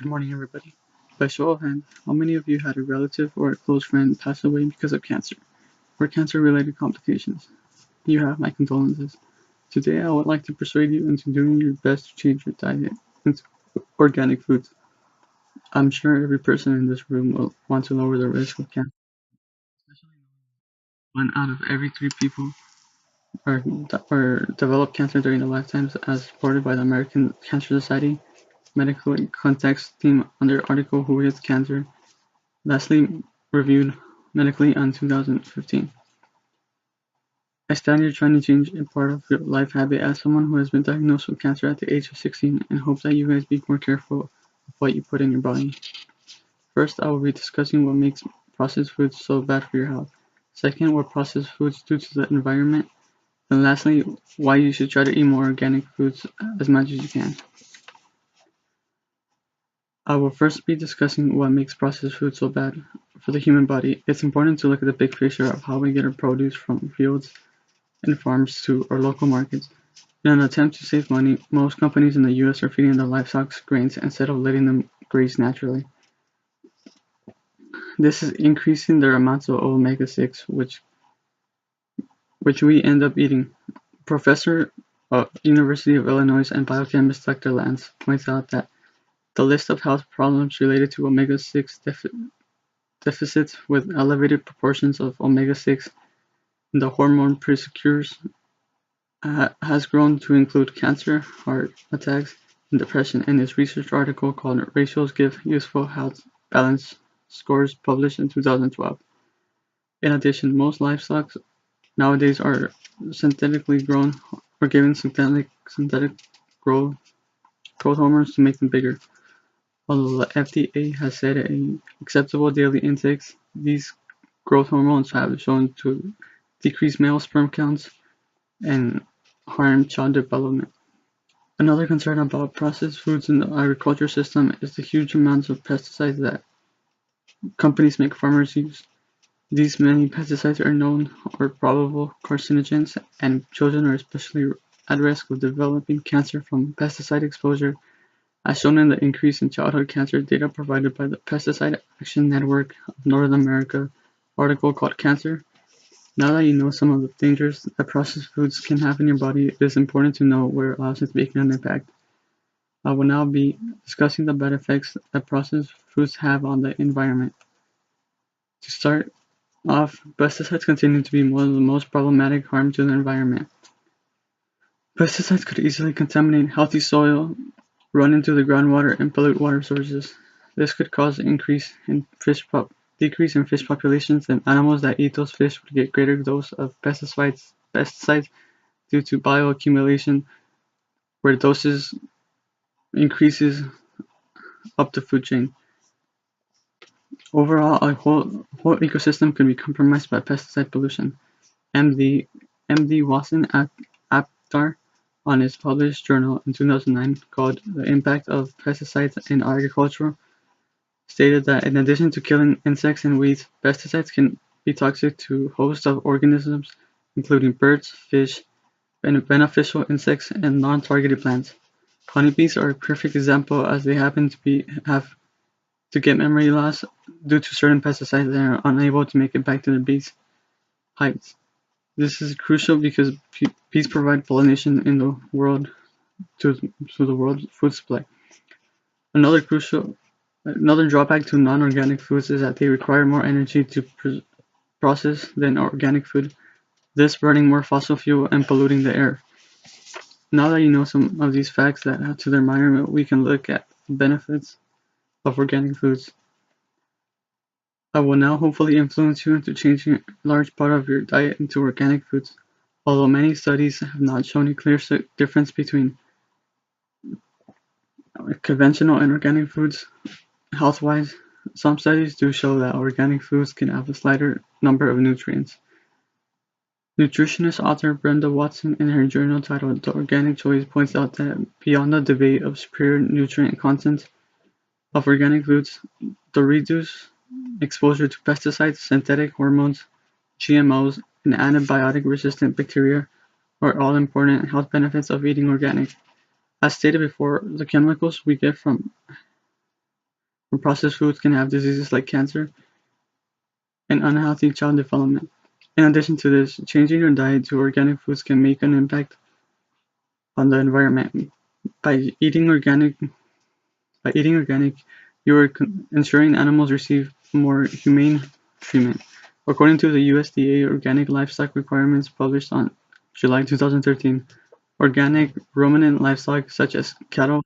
Good morning, everybody. By show of hands, how many of you had a relative or a close friend pass away because of cancer or cancer-related complications? You have my condolences. Today, I would like to persuade you into doing your best to change your diet into organic foods. I'm sure every person in this room will want to lower the risk of cancer, especially one out of every three people are develop cancer during their lifetimes, as reported by the American Cancer Society Medical Context team under article Who Gets Cancer? Lastly reviewed medically in 2015. I stand here trying to change a part of your life habit as someone who has been diagnosed with cancer at the age of 16 and hope that you guys be more careful of what you put in your body. First, I will be discussing what makes processed foods so bad for your health. Second, what processed foods do to the environment. And lastly, why you should try to eat more organic foods as much as you can. I will first be discussing what makes processed food so bad for the human body. It's important to look at the big picture of how we get our produce from fields and farms to our local markets. In an attempt to save money, most companies in the US are feeding their livestock grains instead of letting them graze naturally. This is increasing their amounts of omega-6, which we end up eating. Professor of University of Illinois and biochemist Dr. Lance points out that the list of health problems related to omega-6 deficits with elevated proportions of omega-6 in the hormone precursors has grown to include cancer, heart attacks, and depression in his research article called Ratios Give Useful Health Balance Scores published in 2012. In addition, most livestock nowadays are synthetically grown or given synthetic growth hormones to make them bigger. Although the FDA has set an acceptable daily intake, these growth hormones have shown to decrease male sperm counts and harm child development. Another concern about processed foods in the agriculture system is the huge amounts of pesticides that companies make farmers use. These many pesticides are known or probable carcinogens, and children are especially at risk of developing cancer from pesticide exposure, as shown in the increase in childhood cancer data provided by the Pesticide Action Network of North America article called Cancer. Now that you know some of the dangers that processed foods can have in your body, it is important to know where else it's making an impact. I will now be discussing the bad effects that processed foods have on the environment. To start off, pesticides continue to be one of the most problematic harm to the environment. Pesticides could easily contaminate healthy soil, run into the groundwater, and pollute water sources. This could cause decrease in fish populations, and animals that eat those fish would get greater dose of pesticides due to bioaccumulation, where doses increases up the food chain. Overall, a whole ecosystem can be compromised by pesticide pollution. MD Wasson Akhtar, on his published journal in 2009 called The Impact of Pesticides in Agriculture, stated that in addition to killing insects and weeds, pesticides can be toxic to a host of organisms, including birds, fish, beneficial insects, and non-targeted plants. Honeybees are a perfect example, as they happen to have to get memory loss due to certain pesticides and are unable to make it back to their bees' hives. This is crucial because bees provide pollination in the world to the world's food supply. Another drawback to non-organic foods is that they require more energy to process than organic food, thus burning more fossil fuel and polluting the air. Now that you know some of these facts that add to the environment, we can look at the benefits of organic foods. I will now hopefully influence you into changing a large part of your diet into organic foods. Although many studies have not shown a clear difference between conventional and organic foods health-wise, some studies do show that organic foods can have a slighter number of nutrients. Nutritionist author Brenda Watson, in her journal titled The Organic Choice, points out that beyond the debate of superior nutrient content of organic foods, the reduced exposure to pesticides, synthetic hormones, GMOs, and antibiotic-resistant bacteria are all important health benefits of eating organic. As stated before, the chemicals we get from Processed foods can have diseases like cancer and unhealthy child development. In addition to this, changing your diet to organic foods can make an impact on the environment. By eating organic, you are ensuring animals receive more humane treatment. According to the USDA Organic Livestock Requirements published on July 2013, organic ruminant livestock such as cattle,